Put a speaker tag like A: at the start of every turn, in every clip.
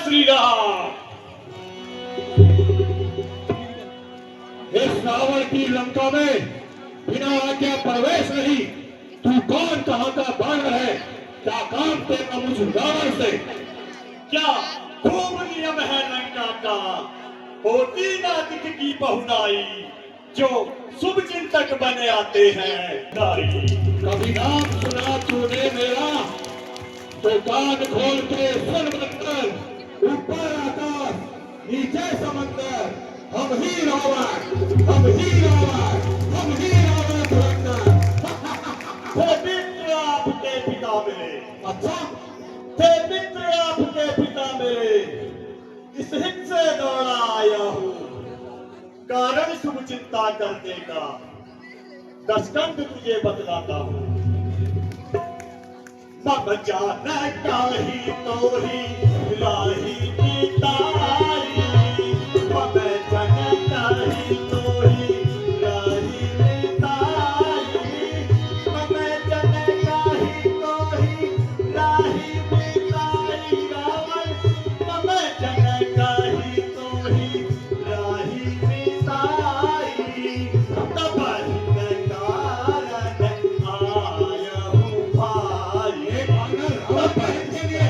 A: श्री राम।
B: इस रावण की लंका में बिना आज्ञा प्रवेश नहीं। तू कौन, कहां का बानर है? क्या काम तेरा मुझ रावण से?
A: क्या खूब नियम है लंका का, होती नातिक की बहुनाई, जो शुभ चिंतक बने आते हैं नारी।
B: कभी नाम सुना तूने मेरा तो कान खोल के सुन बंदर। ऊपर आकाश नीचे समंदर, हम ही रावण, हम ही रावण, हम ही रावण धुरंधर।
A: थे मित्र आपके पिता मेरे,
B: अच्छा,
A: थे मित्र आपके पिता मेरे, इस हित से दौड़ा आया हूँ, कारण शुभ चिंता करने का 10 कंठ तुझे बतलाता हूँ। मम जान काही तो ही लाही पिताई, मम जन काही तो ही लाही पिताई, मम जन काही तो ही लाही पिताई, रावण मम जन काही तो ही लाही पिताई, तब हित कारण आया हूँ भाई।
B: ये बानर रावण पहन के लिए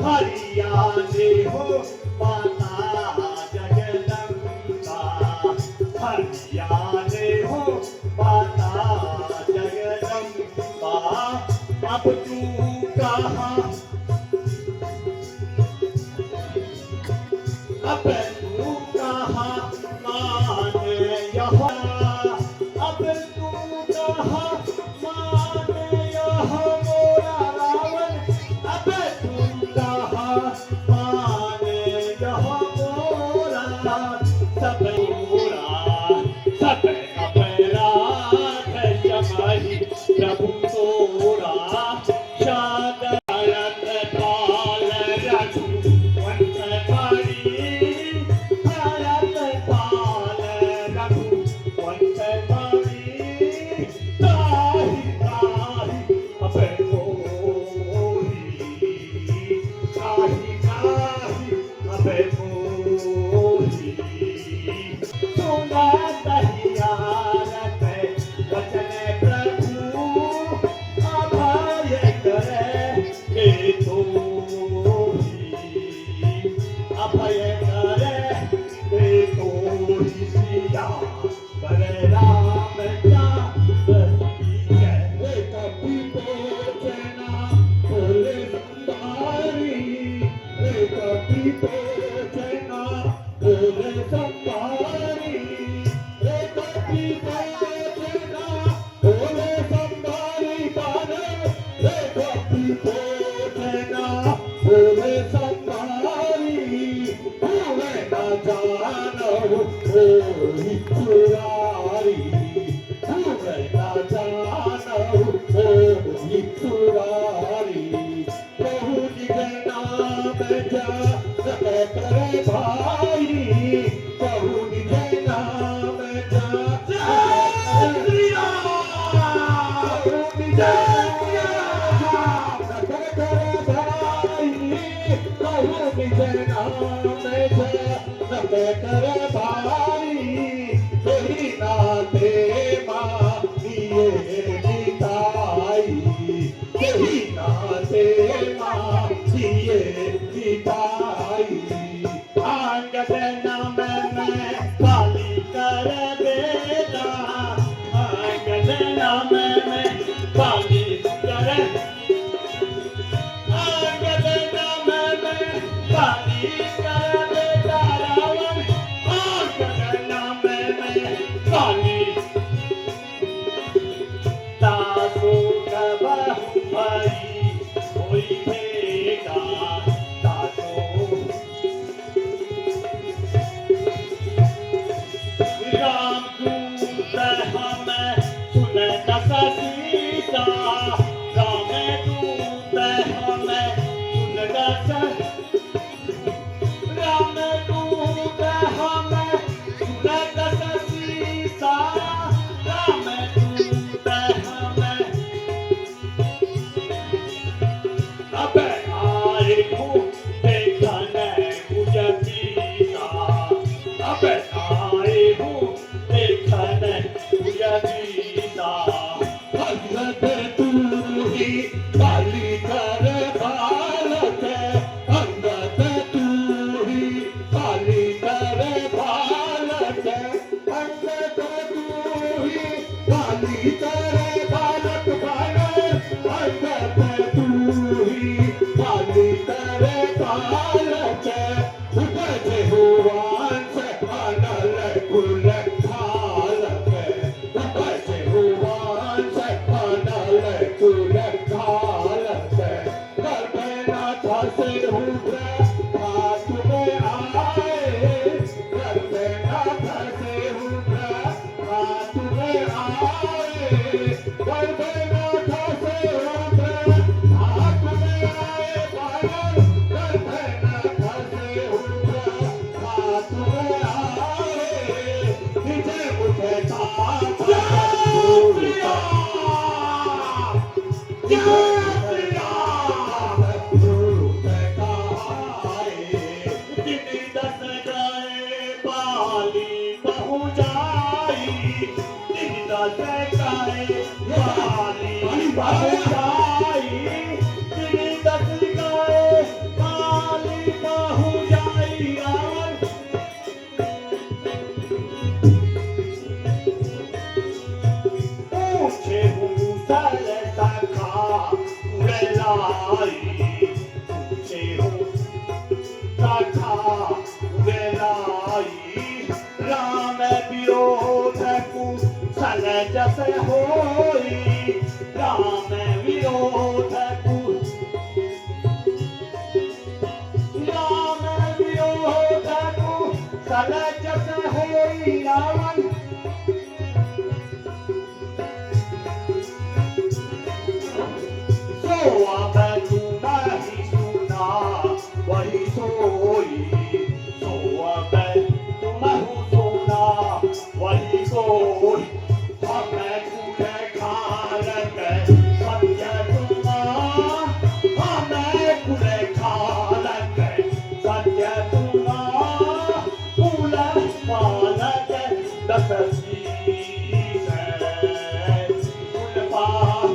A: हरियाणे हो माता जगदम्बा, हरियाणे हो माता जगदम्बा, अब तू कहाँ, अब तू कहाँ माने यहाँ, अब तू कहाँ माने यहाँ मोरा रावण, अब तू कहाँ माने यहाँ मोरा, सब मोरा सब अपराध जमाई प्रभु तोरा, शादरत पाल रघु वंश बड़ी, भारत पाल रघु वंश बड़ी, ताहि ताहि अभय मोहि, ताहि ताहि अभय मोहि, सुना तहियारत वचन प्रभु, अभय करे हे तोहि, अभय करे हे तोहि, सिया वर रामचंद्र की जय।
B: हे कपि पोचना भोले संभारी, हे कपि पोचना भोले संभारी, हे कपि पोचना भोले संभारी बानर, हे कपि पोचना भोले संभारी। भूले न जानहु होहि चुरारी, भूले न जानहु होहि चुरारी। प्रभु निज नाम जप माँ दिए दिखाई
A: आंगन में काली कर देना, आंगन में काली कर, आंगन में काली कर देता रावण, आंगन में काली तासु कब भाई कोई भेगा तासु राम दूत हमें सुने दस सीता, राम दूत हमें सुन दस, राम दूत हमें सुन दस सीता, राम दूत हमें अब आए हूँ देखने मुझे पीता, अब आए हूँ देखने मुझे पीता।
B: अंगद तू ही काली कर बालक, अंगद तू ही काली कर बालक, अंगद तू ही काली कर बालक बालक, अंगद तू ही काली कर बालक, उपज हुआंस अनल कुल खालक, उपज हुआंस अनल कुल खालक, गर्भनाथ से हुब्र हाथ में आए, गर्भनाथ से हुब्र हाथ में आए, गर्भनाथ से हुब्र हाथ में आए बालक, गर्भनाथ से हुब्र हाथ में आए, निजे मुझे ताप
A: तिनी दस गाए बाली बहु जाई, तिनी दस गाए बाली बहु जाई, तिनी दस गाए बाली बहु जाई रावण पूछे मूसल सखा उड़लाई, पूछे सखा उड़लाई, राम विरोध कुशल जस होई, राम विरोध राम विरोध कुशल जस होई रावण सो अब तू नहीं सुना वही सोई, सो अब तुम सुना वही सोई, हमें कुछ खाल के सत्य तुमा, हमें कुछ खाल के सत्य तुमा, कुल पाल के दस शीश, कुल पाल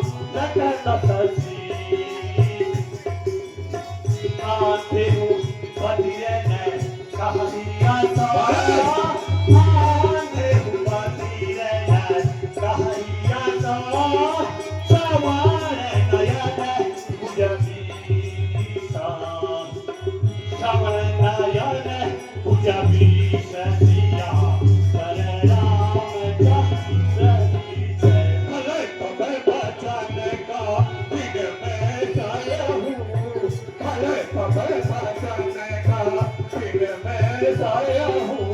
A: के दस शीश, आते हूँ बदिए ने कहिया सा, आते हूँ बदिए ने कहिया सा, सवार नयन मुझे पीसा, सवार नयन मुझे पीसा सिया, करे राम चंद्र जय।
B: भले पकड़ बचन का दिग में साया हूँ, भले पकड़ बचन का दिग में साया हूँ,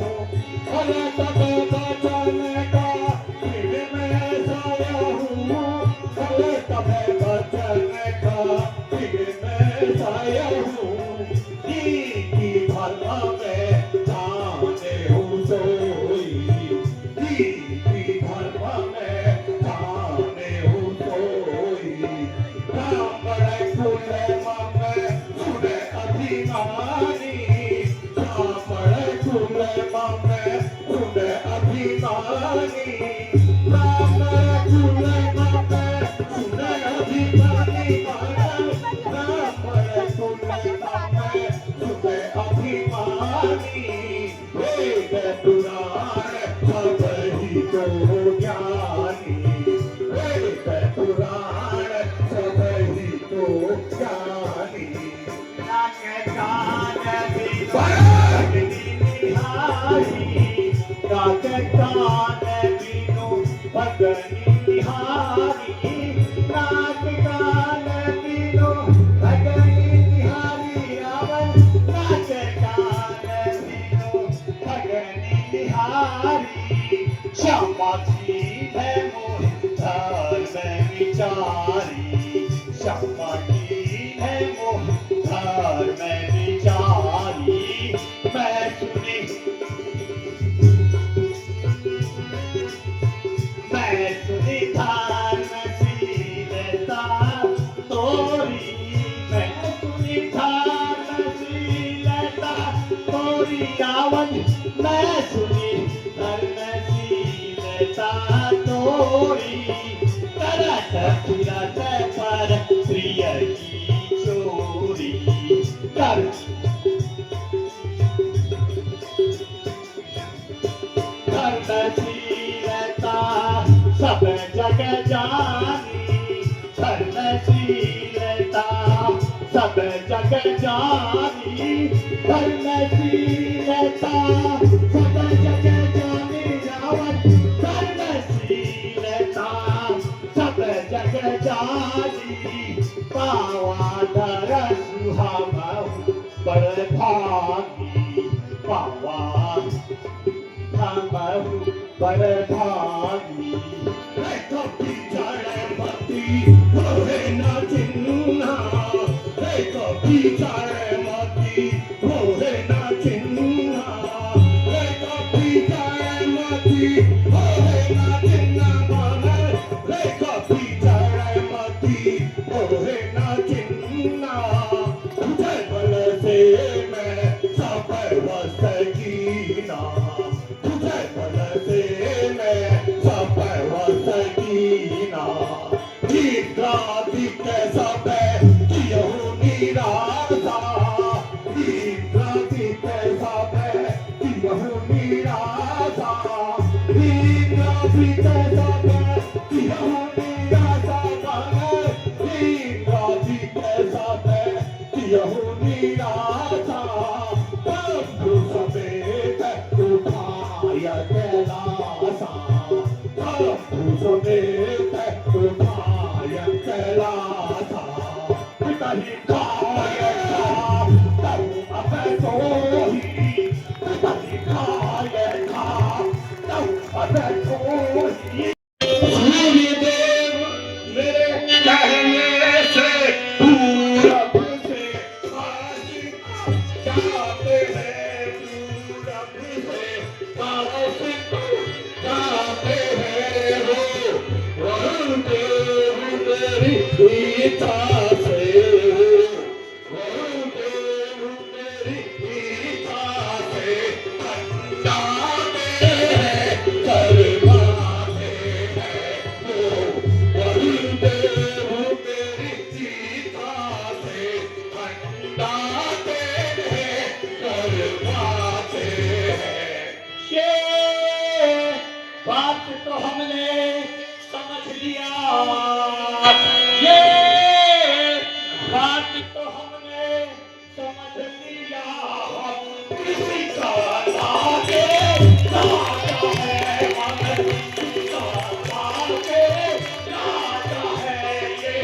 B: भले पकड़ बचन का दिग में साया हूँ, भले पकड़ बचन का दिग में साया हूँ, की भला में जाने हूँ सोई, की भला में जाने हूँ सोई, राम कुल मम सुने अभिमानी, राम कुल मम सुने अभिमानी, राम कुल मम सुने अभिमानी, ज्ञानी
A: नाक कान बिनु भगनी निहारी, नाक कान बिनु भगनी निहारी, नाक कान बिनु भगनी निहारी, रावण नाक कान बिनु भगनी निहारी, श्यामा जी है मोहि धर्म विचारी, श्यामा जी है मोहि धर्म विचारी, मैं सुनी धर्मशीलता तोरी, मैं सुनी धर्मशीलता तोरी, रावण मैं सुनी धर्मशीलता तोरी, करत फिरत पर प्रिय की चोरी, कर धर्मशीलता सब जग जानी, धर्मशीलता सब जग जानी, धर्मशीलता सब जग जानी, रावण धर्मशीलता सब जग जानी, पावा धर सुहावहु बड़ भागी, पावा हमहु बड़ भागी,
B: कभी जाए मती होए न चिन्हा, कभी जाए मती होए न चिन्हा, कभी जाए मती होए न चिन्हा, कभी जाए मती होए न चिन्हा, तुझे बल से मैं सब वस कीना, तुझे बल से मैं सब वस कीना, इंद्रादिक सब कियो निराशा, इंद्रादिक सब कियो निराशा, इंद्रादिक सब कियो निराशा, इंद्रादिक सब कियो निराशा, बंधु समेत उठाय कैलासा, बंधु समेत उठाय कैलासा, पितहि खाय खा तऊ अब सोही, पितहि खाय खा तऊ अब सोही, सूर्यदेव मेरे कहने से पूरब से आशिक जाते हैं, पूरब से आशिक जाते हैं, वरुण देव मेरी इच्छा से, वरुण देव मेरी इच्छा से खंडाते हैं, करवाते हैं, वरुण देव मेरी इच्छा से खंडाते हैं, करवाते हैं।
A: ये बात तो हमने समझ लिया, ये बात तो हमने समझ लिया, किसी का लागे राजा है, हम किसी का लागे राजा है, ये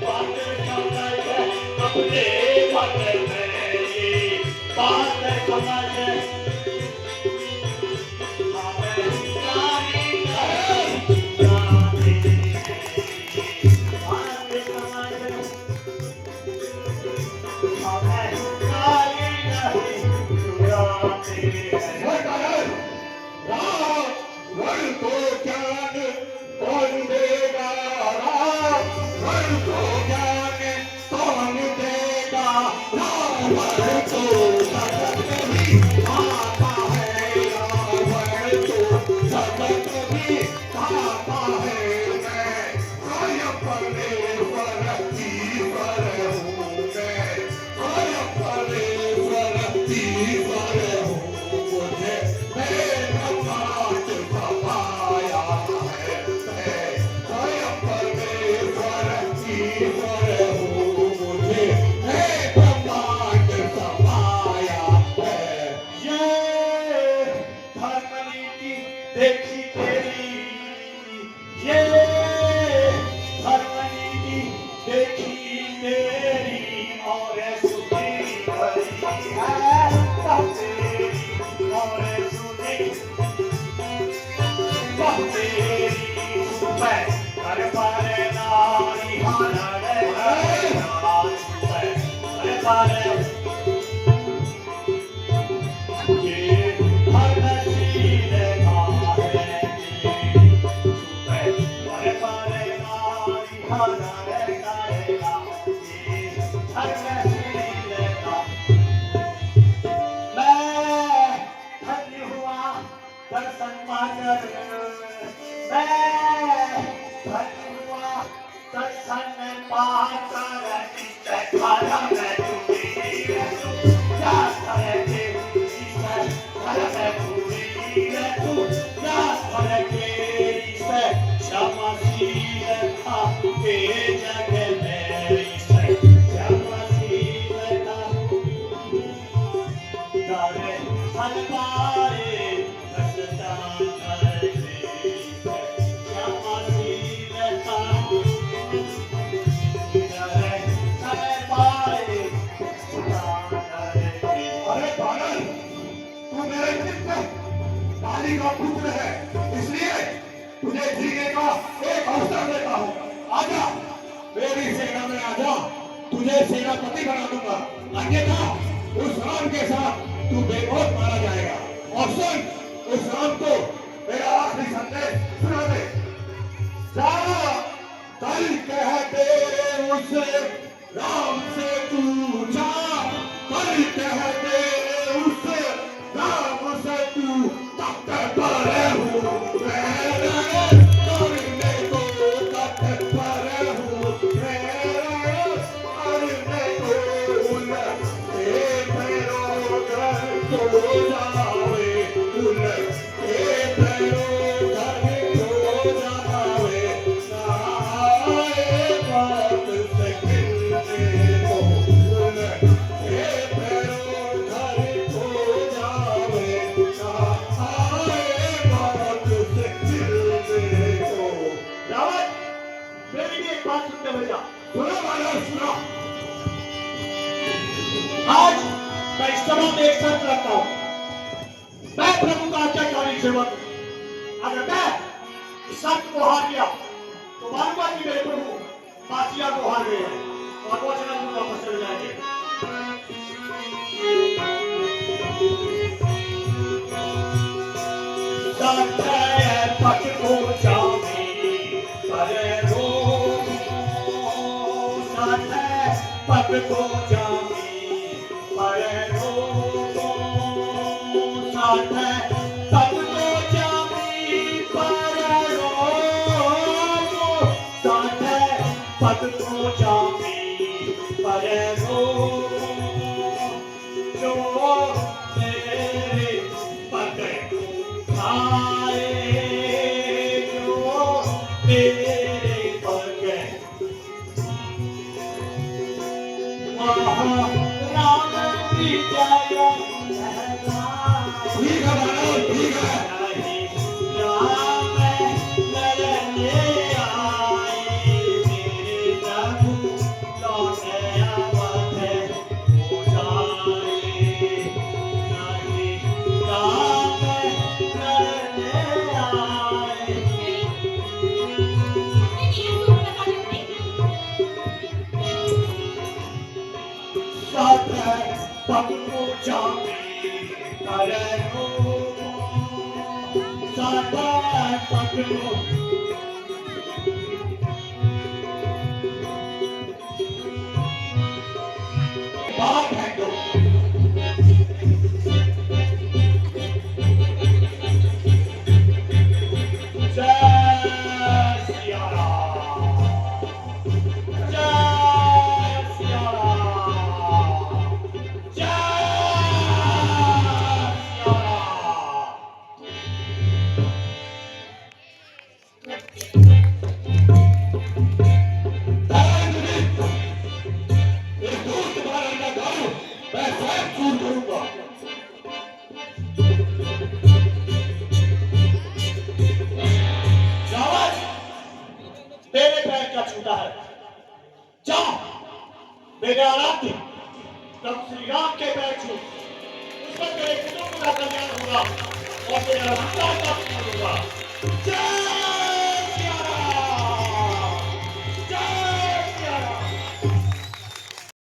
A: बात समझ अपने मन में, ये बात समझ
B: रावण को ज्ञान कौन देगा, रावण को ज्ञान कौन देगा, रावण को जगत भी आता है, रावण को जगत भी आता है, मैं स्वयं परमेश्वर ईश्वर हूँ, मैं स्वयं परमेश्वर ईश्वर हूँ, मुझे मेरा पाठ सफाया है, मैं स्वयं परमेश्वर ईश्वर हूँ,
A: तेरी और सुनी भरी है, सब तेरी और सुनी, सब तेरी सुबह कर पर नारी हारा रे नारी सुबह कर पर ये हर नसीब का है तेरी सुबह कर पर नारी हारा रे नारी ये हर नसीब का मैं धन्य हुआ दर्शन पाकर, मैं धन्य हुआ दर्शन पाकर, इस घर में तुम्हें क्या करेंगे, इस घर में तुम्हें तू क्या करेंगे, इस क्षमाशीलता के जग में, इस क्षमाशीलता करे हलवारे रसदान करे, क्षमाशीलता करे हलवारे रसदान करे।
B: अरे पागल, तू मेरे मित्र काली का पुत्र है, इसलिए तुझे जीने का एक अवसर देता हूँ। आजा, मेरी सेना में आजा, तुझे सेनापति बना दूंगा, अन्यथा उस राम के साथ तू बेमौत मारा जाएगा। और सुन, उस राम को मेरा आखिरी संदेश सुना दे। जा, कल कहते उस राम से तू जा, कल कहते उस राम से तू तख्त पर हूँ, करने को तख्त पर हूँ, करने को उलटे भैरो घर को जावे, उलटे भैरो घर को जावे, नाए बात से गिरने को, उलटे भैरो घर को जावे, नाए बात से गिरने को।
A: रावण, मेरी भी एक बात सुनते भैया।
B: सुनो महाराज, सुनो।
A: आज मैं इस सभा में एक शर्त रखता हूं, मैं प्रभु का आज्ञाकारी सेवक हूं। अगर मैं इस शर्त को हार गया तो मानूंगा कि मेरे प्रभु बासिया को हार गए हैं और वो जन्म वापस चले जाएंगे। सत्य पथ को जामी पर हो, सत्य पथ को जामी पर हो, सत्य पथ को जामी पर हो, सत्य पथ को जामी पर हो, जो मेरे पथ को खाए, जो मेरे पथ राम की जय कहलाए।
B: ठीक है महाराज, ठीक है।
A: राम लड़ने आए, मेरे प्रभु लौटे अवध हो जाए। नहीं राम लड़ने आए, सत्य पथ को जामी पर हो, सत्य पथ को
B: बात है तो
A: जय सिया राम, जय सिया राम, जय सिया राम। का कल्याण होगा और तेरा रास्ता का होगा। जय